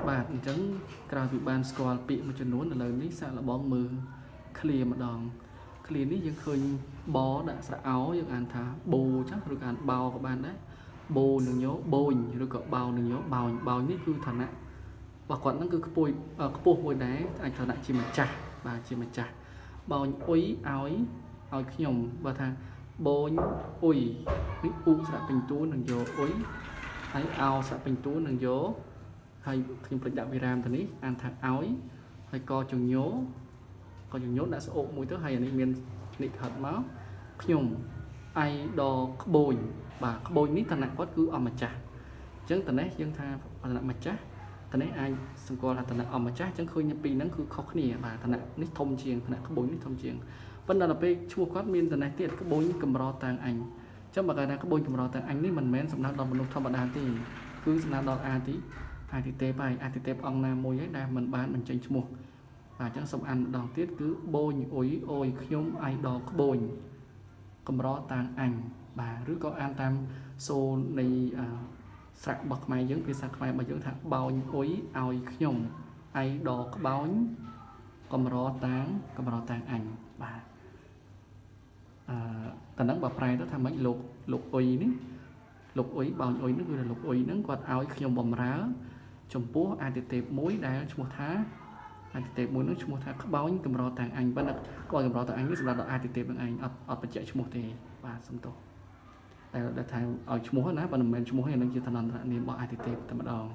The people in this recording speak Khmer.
បាទអញ្ចឹងក្រៅពីបានស្គាល់ពាក្យមួយចំនួនឥឡូវនេះសាក់លបងមើល clear ម្ដង clear នេះយើងឃើញបដាក់ស្រអោយើងអានថាបូចឹងឬក៏អានបោក៏បានដែរបូនឹងញោបូនឬក៏បោនឹងញោបោនបោននេះគឺឋានៈរបស់គាត់ហ្នឹងគឺខ្ពស់មួយដែរអាចឋានៈជាម្ចាស់បាទជាម្ចាស់បោនអ៊ុយឲ្យខ្ញុំបើថាបូនអ៊ុយនេះអ៊ូស្រៈពេញតួនឹងយកអ៊ុយហើយអោស្រៈពេញតួនឹងយកហើយខ្ញុំភ្លេចដាក់វិរាមទៅនេះអានថាឲ្យហើយកជញោដាក់ស្អុកមួយទៅហើយអានេះមាននិកហត់មកខ្ញុំអៃដក្បូនបាទក្បូននេះឋានៈគាត់គឺអម្ចាស់អញ្ចឹងតនេះយើងថាឋានៈម្ចាស់តនេះអាចសម្គាល់ថាឋានៈអម្ចាស់អញ្ចឹងឃើញពីរហ្នឹងគឺខុសគ្នាបាទឋានៈនេះធំជាងឋានៈក្បូននេះធំជាងប៉ុន្តែដល់ពេលឈ្មោះគាត់មានតនេះទៀតក្បូនកម្រតាំងអញអញ្ចឹងបើគេថាក្បូនកម្រតាំងអញនេះមិនមែនសំដៅដល់មនុស្សធម្មតាទេគឺសំដៅដល់អាទិទេពហើយអាទិទេពអង្គណាមួយហើយដែលមិនបានបញ្ចេញឈ្មោះបាទអញ្ចឹងសូមអានម្ដងទៀតគឺបូនអ៊ុយអូយខ្ញុំអៃដក្បូនកម្រតាំងអញបាទឬក៏អានតាមសូននៃស្រៈរបស់ខ្មែរយើងភាសាខ្មែររបស់យើងថាបោនអ៊ុយឲ្យខ្ញុំអៃដក្បោនកម្រតាំងអញបាទតើនឹងបើប្រែទៅថាម៉េចលោកអ៊ុយនេះលោកអ៊ុយបោនអ៊ុយនេះគឺលោកអ៊ុយហ្នឹងគាត់ឲ្យខ្ញុំបំរើចំពោះអាទិទេពមួយដែលឈ្មោះថាអាទិទេពមួយនោះឈ្មោះថាក្បោនកម្រតាំងអញប៉ុន្តែក្បោនកម្រតាំងអញនេះសម្រាប់ដល់អាទិទេពនឹងឯងអត់បញ្ជាក់ឈ្មោះទេបាទសំទោសតែថាឲ្យឈ្មោះណាប៉ុន្តែមិនមែនឈ្មោះទេនឹងជាឋានន្តរនាមរបស់អាទិទេពតែម្ដង